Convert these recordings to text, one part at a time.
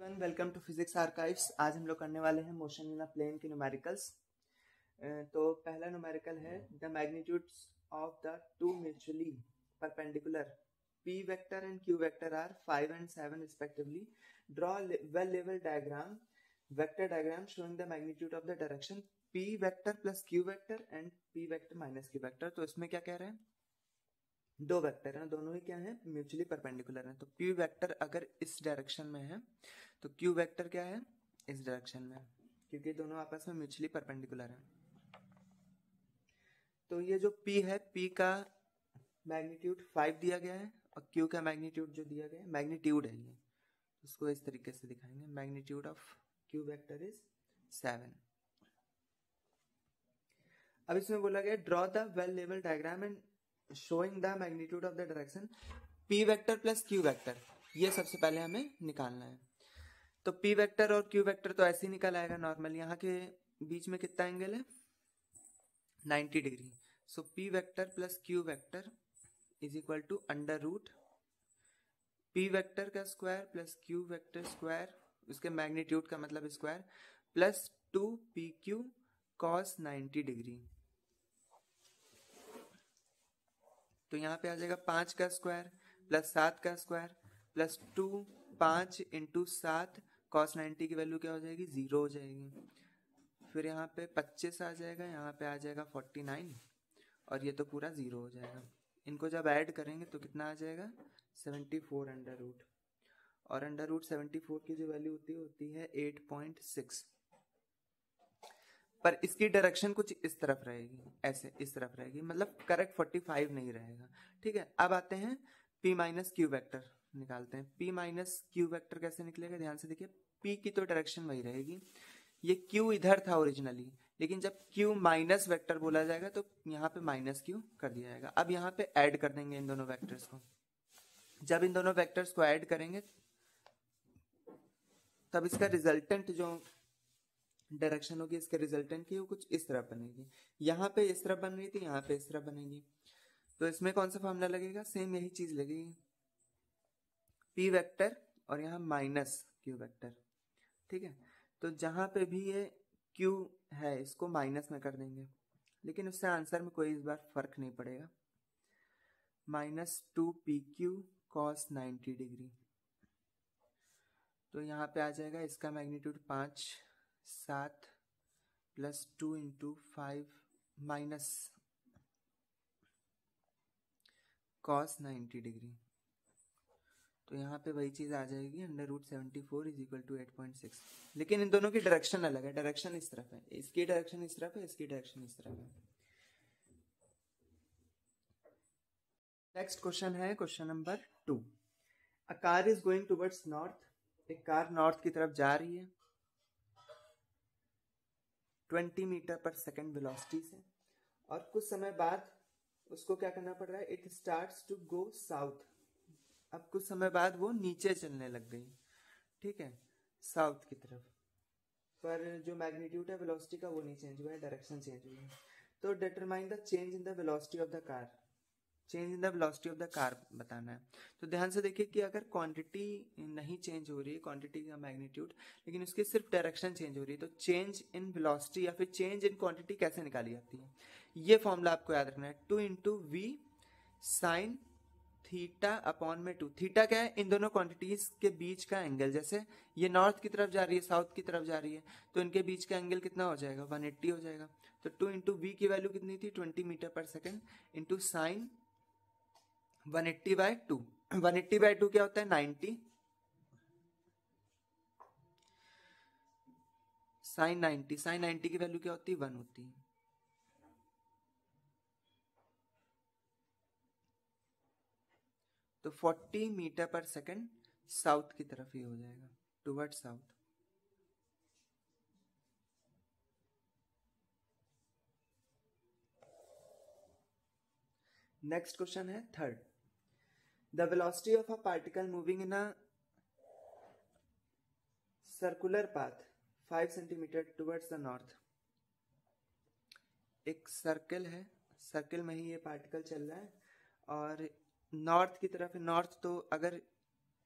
Everyone, welcome to physics archives. आज हम लोग करने वाले हैं मोशन इन अ प्लेन के न्यूमेरिकल्स। तो पहला न्यूमेरिकल है the magnitudes of the two mutually perpendicular p vector and q vector are 5 and 7 respectively. Draw well level diagram, vector diagram showing the magnitude of the direction p vector plus q vector and p vector minus q vector. तो इसमें क्या कह रहे हैं, दो vector हैं, दोनों ही क्या हैं, म्यूचुअली परपेंडिकुलर हैं। तो p वेक्टर अगर इस डायरेक्शन में है तो q वेक्टर क्या है, इस डायरेक्शन में, क्योंकि दोनों आपस में म्यूचुअली परपेंडिकुलर हैं। तो ये जो p है, p का मैग्नीट्यूड 5 दिया गया है और q का मैग्नीट्यूड जो दिया गया है, मैग्नीट्यूड है ये, उसको इस तरीके से दिखाएंगे, magnitude of q vector is 7। अब इसमें बोला गया draw the well level diagram and showing the magnitude of the direction p vector plus q vector. ये सबसे पहले हमें निकालना है। तो p वेक्टर और q वेक्टर तो ऐसे ही निकल आएगा नॉर्मल। यहाँ के बीच में कितना एंगल है, 90 degree. So p vector plus q vector is equal to under root p vector का square plus q vector square, उसके मैग्नीट्यूड का मतलब square, plus 2pq cos 90 degree. तो यहाँ पे आ जाएगा 5 का स्क्वायर प्लस 7 का स्क्वायर प्लस 2, 5 इंटू 7, cos 90 की वैल्यू क्या हो जाएगी, 0 हो जाएगी। फिर यहाँ पे 25 आ जाएगा, यहाँ पे आ जाएगा 49 और ये तो पूरा 0 हो जाएगा। इनको जब ऐड करेंगे तो कितना आ जाएगा, 74 अंडर रूट, और अंडर रूट 74 की जो वैल्यू होती है 8.6। पर इसकी डायरेक्शन कुछ इस तरफ रहेगी, ऐसे इस तरफ रहेगी, मतलब करेक्ट 45 नहीं रहेगा। ठीक है, अब आते हैं p माइनस क्यू वैक्टर निकालते हैं। p माइनस क्यू वैक्टर कैसे निकलेगा, ध्यान से देखिए। p की तो डायरेक्शन वही रहेगी, ये q इधर था ओरिजिनली, लेकिन जब q माइनस वेक्टर बोला जाएगा तो यहाँ पे माइनस q कर दिया जाएगा। अब यहाँ पे ऐड कर देंगे इन दोनों वेक्टर्स को। जब इन दोनों वेक्टर्स को ऐड करेंगे तब इसका रिजल्टेंट जो डायरेक्शन होगी, इसके रिजल्टेंट की वो कुछ इस तरह बनेगी। यहाँ पे इस तरह बन रही थी, यहाँ पे इस तरह बनेगी। तो इसमें कौन सा फॉर्मूला लगेगा, सेम यही चीज लगेगी, p वेक्टर और यहाँ माइनस q वेक्टर। ठीक है, तो जहां पे भी ये q है इसको माइनस में कर देंगे, लेकिन उससे आंसर में कोई इस बार फर्क नहीं पड़ेगा। -2pq cos 90 degree. तो यहाँ पे आ जाएगा इसका magnitude 5, 7 plus 2 into 5 minus cos 90 degree. तो यहाँ पे वही चीज आ जाएगी, under root 74 is equal to 8.6। लेकिन इन दोनों की डायरेक्शन अलग है, डायरेक्शन इस तरफ है, इसकी डायरेक्शन इस तरफ है, इसकी डायरेक्शन इस तरफ है। नेक्स्ट क्वेश्चन है question number 2। A car is going towards north. एक कार नॉर्थ की तरफ जा रही है 20 मीटर पर सेकेंड वेलोसिटी से, और कुछ समय बाद उसको क्या करना पड़ रहा है, it starts to go south. अब कुछ समय बाद वो नीचे चलने लग गई, ठीक है, साउथ की तरफ, पर जो मैग्नीट्यूड है वेलोसिटी का वो नहीं चेंज हुआ है, डायरेक्शन चेंज हुई है। तो determine the change in the velocity of the car. Change in the velocity of the car बताना है। तो ध्यान से देखिए कि अगर क्वांटिटी नहीं चेंज हो रही है, क्वांटिटी का मैग्नीट्यूड, लेकिन उसकी सिर्फ डायरेक्शन चेंज हो रही है, तो चेंज इन वेलोसिटी या फिर चेंज इन क्वांटिटी कैसे निकाली जाती है, ये फॉर्मूला आपको याद रखना है, 2 into v sine theta upon में 2। थीटा क्या है, इन दोनों क्वांटिटीज के बीच का एंगल। जैसे ये नॉर्थ की तरफ जा रही है, साउथ की तरफ जा रही है, तो इनके बीच का एंगल कितना हो जाएगा, 180 हो जाएगा। तो 2 इंटू वी की वैल्यू कितनी थी, 20 मीटर पर सेकेंड, इंटू साइन 180/2। 180/2 क्या होता है, 90, साइन 90, साइन 90 की वैल्यू क्या होती है, 1 होती है। तो 40 मीटर पर सेकेंड साउथ की तरफ ही हो जाएगा, टुवर्ड साउथ। नेक्स्ट क्वेश्चन है third. The velocity of a particle moving in a circular path 5 centimetre towards the north. एक सर्कल है, सर्कल में ही ये पार्टिकल चल रहा है और नॉर्थ की तरफ है। नॉर्थ तो अगर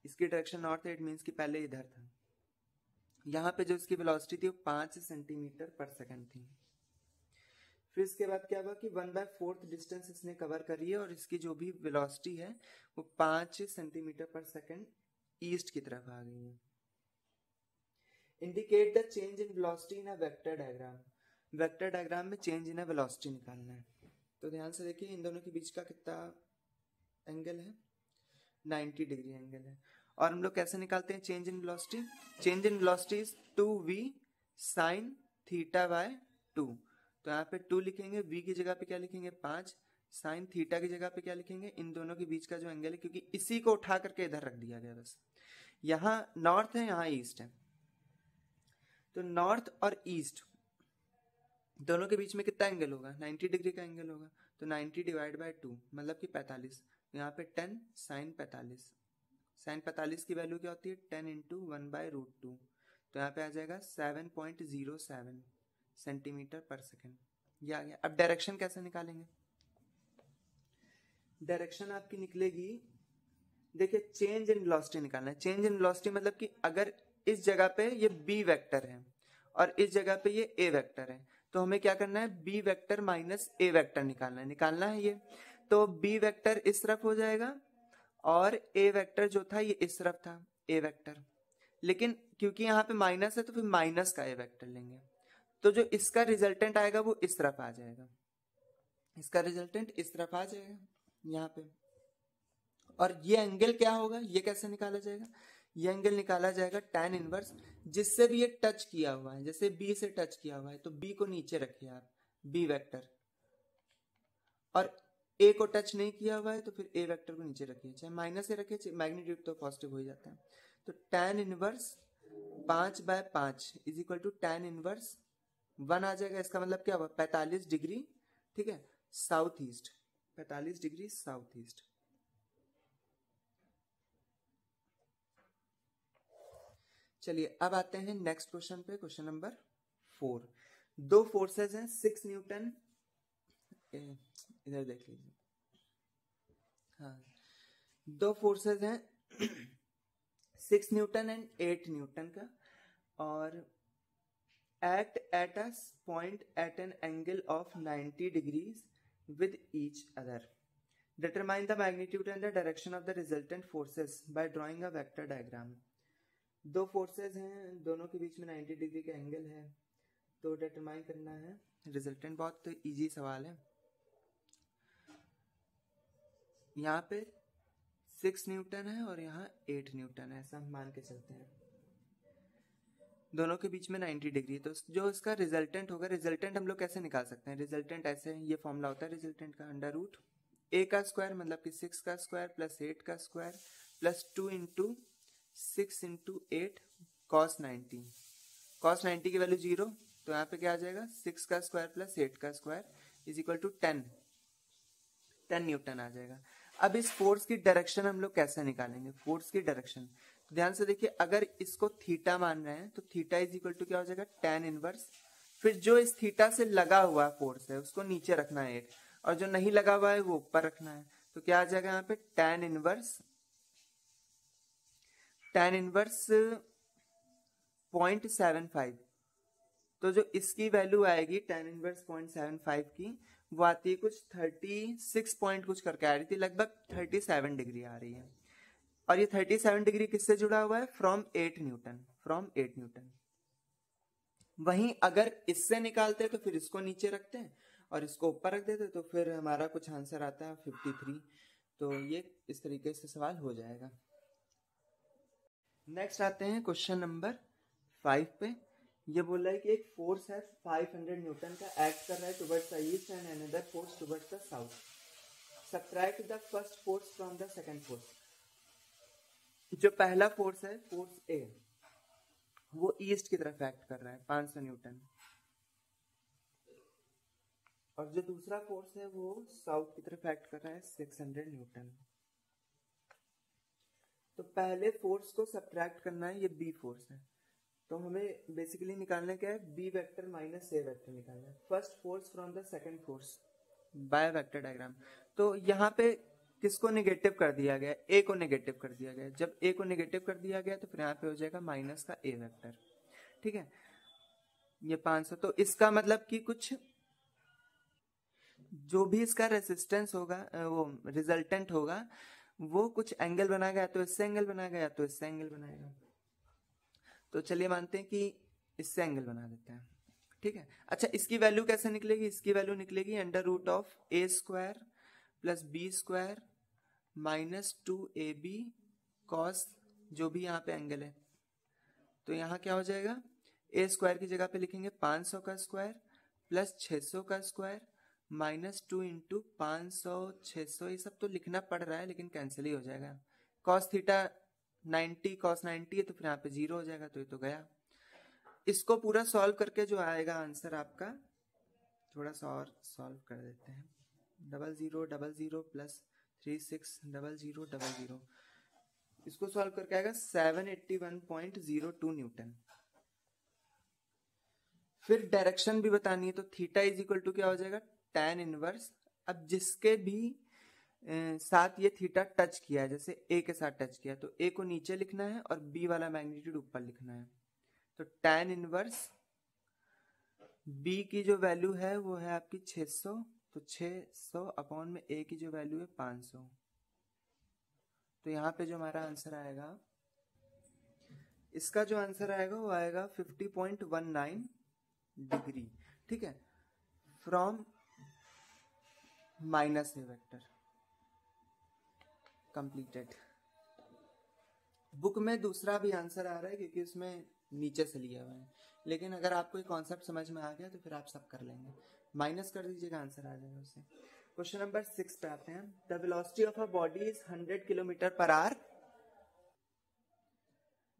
इसकी डायरेक्शन नॉर्थ है, इट मीन्स कि पहले इधर था, यहाँ पे जो इसकी वेलोसिटी थी वो 5 सेंटीमीटर पर सेकंड थी। फिर इसके बाद क्या हुआ कि 1/4 डिस्टेंस इसने कवर करी है और इसकी जो भी वेलोसिटी है वो 5 सेंटीमीटर पर सेकंड ईस्ट की तरफ आ गई है। Indicate the change in velocity in a vector diagram. Vector diagram में चेंज इन अ वेलोसिटी निकालना है। तो ध्यान से देखिए इन दोनों के बीच का कितना एंगल है, 90 डिग्री एंगल है। और हम लोग कैसे निकालते हैं change in velocity? Change in velocity is 2v sin theta by 2। तो यहाँ पे 2 लिखेंगे, v की जगह पे क्या लिखेंगे 5, साइन थीटा की जगह पे क्या लिखेंगे, इन दोनों के बीच का जो एंगल है, क्योंकि इसी को उठा करके इधर रख दिया गया बस। यहाँ नॉर्थ है, यहाँ ईस्ट है, तो नॉर्थ और ईस्ट दोनों के बीच में कितना एंगल होगा, 90 डिग्री का एंगल होगा। तो 90 डिवाइड बाय 2 मतलब कि 45। यहाँ पे 10 साइन 45, साइन 45 की वैल्यू क्या होती है 10 इंटू 1/√2। तो यहाँ पे आ जाएगा 7.07 सेंटीमीटर पर सेकेंड। ये आ गया। अब डायरेक्शन कैसे निकालेंगे? डायरेक्शन आपकी निकलेगी, देखिए चेंज इन वेलोसिटी निकालना है। चेंज इन वेलोसिटी मतलब कि अगर इस जगह पे ये बी वेक्टर है और इस जगह पे ये ए वेक्टर है, तो हमें क्या करना है, बी वेक्टर माइनस ए वेक्टर निकालना है ये। तो बी वेक्टर इस तरफ हो जाएगा और ए वेक्टर जो था ये इस तरफ था, ए वेक्टर। लेकिन क्योंकि यहाँ पे माइनस है तो फिर माइनस का ए वेक्टर लेंगे, तो जो इसका रिजल्टेंट आएगा वो इस तरफ आ जाएगा, इसका रिजल्टेंट इस तरफ आ जाएगा यहाँ पे। और ये एंगल क्या होगा, ये कैसे निकाला जाएगा, ये एंगल निकाला जाएगा tan इनवर्स, जिससे भी ये टच किया हुआ है, जैसे B से टच किया हुआ है तो B को नीचे रखिए आप, B वेक्टर, और A को टच नहीं किया हुआ है तो फिर A वेक्टर को नीचे रखिए, चाहे माइनस से रखिए, मैग्नीट्यूड तो पॉजिटिव हो ही जाता है। तो tan inverse 5/5 is equal to tan inverse 1 आ जाएगा। इसका मतलब क्या हुआ, 45 डिग्री, ठीक है, south east, 45 degree south east. चलिए अब आते हैं नेक्स्ट क्वेश्चन पे, क्वेश्चन नंबर 4। दो फोर्सेस हैं 6 न्यूटन, इधर देख लीजिए, हाँ, दो फोर्सेस हैं 6 न्यूटन एंड 8 न्यूटन का, और act at a point at an angle of 90 degrees with each other. Determine the magnitude and the direction of the resultant forces by drawing a vector diagram. दो forces हैं, दोनों के बीच में 90 degree का angle है, तो डिटरमाइन करना है रिजल्टेंट। बहुत इजी सवाल है। यहाँ पे 6 न्यूटन है और यहाँ 8 न्यूटन है, ऐसा हम मान के चलते हैं। दोनों के बीच में 90 डिग्री, तो जो इसका रिजल्टेंट होगा, रिजल्टेंट हम लोग कैसे निकाल सकते हैं, रिजल्टेंट ऐसे, ये फॉर्मूला होता है रिजल्टेंट का, अंडर रूट a का स्क्वायर मतलब कि 6 का स्क्वायर प्लस 8 का square plus 2 into 6 into 8 cos 90। cos 90 की वैल्यू 0, तो यहाँ पे क्या आ जाएगा 6 का स्क्वायर प्लस 8 का square is equal to 10 newton आ जाएगा। अब इस फोर्स की डायरेक्शन हम लोग कैसे निकालेंगे, फोर्स की डायरेक्शन ध्यान से देखिए, अगर इसको थीटा मान रहे हैं तो थीटा इज इक्वल टू क्या हो जाएगा tan इनवर्स, फिर जो इस थीटा से लगा हुआ फोर्स है उसको नीचे रखना है 8, और जो नहीं लगा हुआ है वो ऊपर रखना है। तो क्या आ जाएगा यहाँ पे tan इनवर्स 0.75। तो जो इसकी वैल्यू आएगी tan इनवर्स 0.75 की, वो आती है कुछ 36 पॉइंट कुछ करके आ रही थी, लगभग 37 डिग्री आ रही है। और ये 37 डिग्री किससे जुड़ा हुआ है, फ्रॉम 8 न्यूटन। वहीं अगर इससे निकालते तो फिर इसको नीचे रखते हैं और इसको ऊपर रख देते, तो फिर हमारा कुछ आंसर आता है 53। तो ये इस तरीके से सवाल हो जाएगा। नेक्स्ट आते हैं क्वेश्चन नंबर 5 पे। ये बोल रहा है कि एक फोर्स है 500 न्यूटन का, एक्ट कर रहा है towards the east and another force towards the south. Subtract the first force from the second force. जो पहला फोर्स है, फोर्स ए, वो ईस्ट की तरफ एक्ट कर रहा है 500 न्यूटन, और जो दूसरा फोर्स है वो साउथ की तरफ एक्ट कर रहा है 600 न्यूटन। तो पहले फोर्स को सबट्रैक्ट करना है, ये बी फोर्स है, तो हमें बेसिकली निकालना क्या है, बी वेक्टर माइनस ए वेक्टर निकालना है। First force from the second force by vector diagram. तो यहाँ पे किसको नेगेटिव कर दिया गया, ए को नेगेटिव कर दिया गया। जब ए को नेगेटिव कर दिया गया तो फिर यहाँ पे हो जाएगा माइनस का ए वेक्टर। ठीक है, ये 500। तो इसका मतलब कि कुछ जो भी इसका रेसिस्टेंस होगा, वो रिजल्टेंट होगा, वो कुछ एंगल बनाएगा, या तो इससे एंगल बनाएगा या तो इससे एंगल बनाएगा। तो चलिए मानते हैं कि इससे एंगल बना देते हैं, ठीक है। अच्छा, इसकी वैल्यू कैसे निकलेगी? इसकी वैल्यू निकलेगी √a² plus b² minus 2ab cos जो भी यहाँ पे एंगल है। तो यहाँ क्या हो जाएगा, a² की जगह पे लिखेंगे 500 का स्क्वायर प्लस 600 का स्क्वायर माइनस 2 इंटू 500 600। ये सब तो लिखना पड़ रहा है लेकिन कैंसिल ही हो जाएगा। कॉस थीटा 90 कॉस 90 है तो फिर यहाँ पे 0 हो जाएगा, तो ये तो गया। इसको पूरा सॉल्व करके जो आएगा आंसर आपका, थोड़ा सा और सॉल्व कर देते हैं। 0000 प्लस 360000, इसको सॉल्व करके आएगा 781.02 न्यूटन। फिर डायरेक्शन भी बतानी है, तो थीटा इज इक्वल टू क्या हो जाएगा, tan इनवर्स। अब जिसके भी साथ ये थीटा टच किया है, जैसे ए के साथ टच किया, तो ए को नीचे लिखना है और बी वाला मैग्नीट्यूड ऊपर लिखना है। तो tan इनवर्स बी की जो वैल्यू है वो है आपकी 600, तो 600 अपॉन में ए की जो वैल्यू है 500। तो यहाँ पे जो हमारा आंसर आएगा, इसका जो आंसर आएगा वो आएगा 50.19 डिग्री, ठीक है, from minus A vector. Completed. Book में दूसरा भी आंसर आ रहा है क्योंकि उसमें नीचे से लिया हुआ है, लेकिन अगर आपको ये कॉन्सेप्ट समझ में आ गया तो फिर आप सब कर लेंगे। माइनस कर दीजिएगा, आंसर आ जाएगा उससे। क्वेश्चन नंबर 6 पे आते हैं। The velocity of a body is 100 kilometre per hour.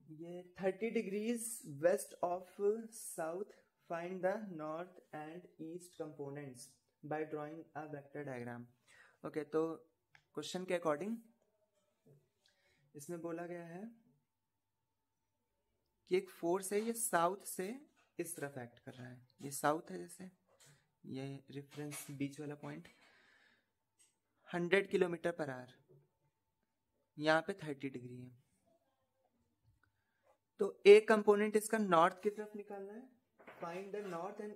ये 30 degrees west of south. Find the north and east components by drawing a vector diagram. Okay, तो क्वेश्चन के अकॉर्डिंग इसमें बोला गया है कि एक फोर्स है, ये साउथ से इस तरफ एक्ट कर रहा है। ये साउथ है, जैसे ये रेफरेंस बीच वाला पॉइंट, 100 किलोमीटर पर आवर, यहाँ पे 30 डिग्री है। तो एक कंपोनेंट इसका नॉर्थ की तरफ निकालना है। Find the north and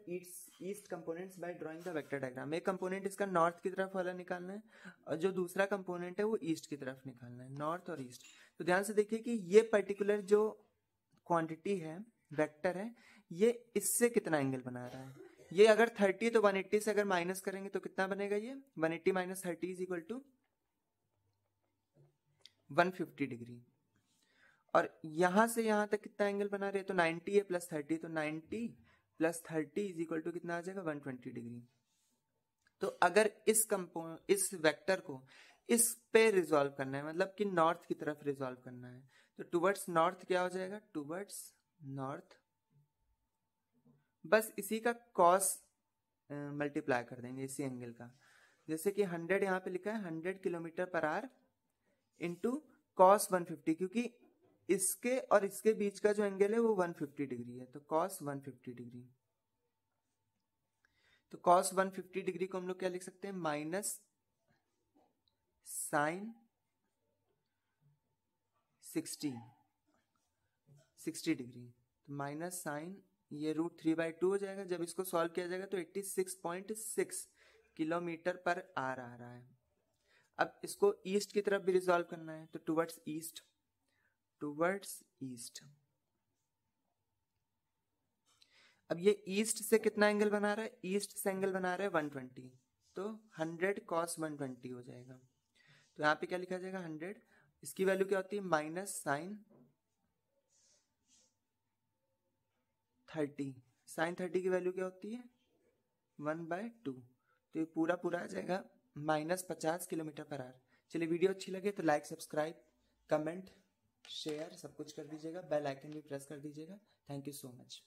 east components by drawing the vector diagram. एक कंपोनेंट इसका नॉर्थ की तरफ वाला निकालना है और जो दूसरा कंपोनेंट है वो ईस्ट की तरफ निकालना है, नॉर्थ और ईस्ट। तो ध्यान से देखिए कि ये पर्टिकुलर जो क्वांटिटी है, वेक्टर है, ये इससे कितना एंगल बना रहा है। ये अगर 30 तो 180 से अगर माइनस करेंगे तो कितना बनेगा, ये 180 minus 30 is equal to 150 degree. और यहां से यहां तक कितना एंगल बना रहे हैं, तो 90 है प्लस 30, तो 90 प्लस 30 इज इक्वल टू कितना आ जाएगा, 120 डिग्री। तो अगर इस वेक्टर को इस पे रिजॉल्व करना है, मतलब कि नॉर्थ की तरफ रिजॉल्व करना है, तो टुवर्ड्स नॉर्थ क्या हो जाएगा, टुवर्ड्स नॉर्थ, बस इसी का कॉस मल्टीप्लाई कर देंगे, इसी एंगल का। जैसे कि 100 यहाँ पे लिखा है, 100 kilometre per our into cos 150, क्योंकि इसके और इसके बीच का जो एंगल है वो 150 डिग्री है, तो कॉस 150 डिग्री। तो कॉस 150 डिग्री को हम लोग क्या लिख सकते हैं, माइनस साइन 60 डिग्री। तो माइनस साइन, ये √3/2 हो जाएगा। जब इसको सॉल्व किया जाएगा तो 86.6 किलोमीटर पर आवर आ रहा है। अब इसको ईस्ट की तरफ भी रिजॉल्व करना है, तो टुवर्ड्स ईस्ट, टुवर्ड्स ईस्ट। अब ये ईस्ट से कितना एंगल बना रहा है, ईस्ट से एंगल बना रहा है 120, तो 100 cos 120 हो जाएगा। तो यहाँ पे क्या लिखा जाएगा, 100, इसकी वैल्यू क्या होती है, माइनस साइन 30, साइन 30 की वैल्यू क्या होती है, 1/2। तो ये पूरा आ जाएगा -50 किलोमीटर पर आवर। चलिए, वीडियो अच्छी लगे तो लाइक, सब्सक्राइब, कमेंट, शेयर सब कुछ कर दीजिएगा, बेल आइकन भी प्रेस कर दीजिएगा। Thank you so much.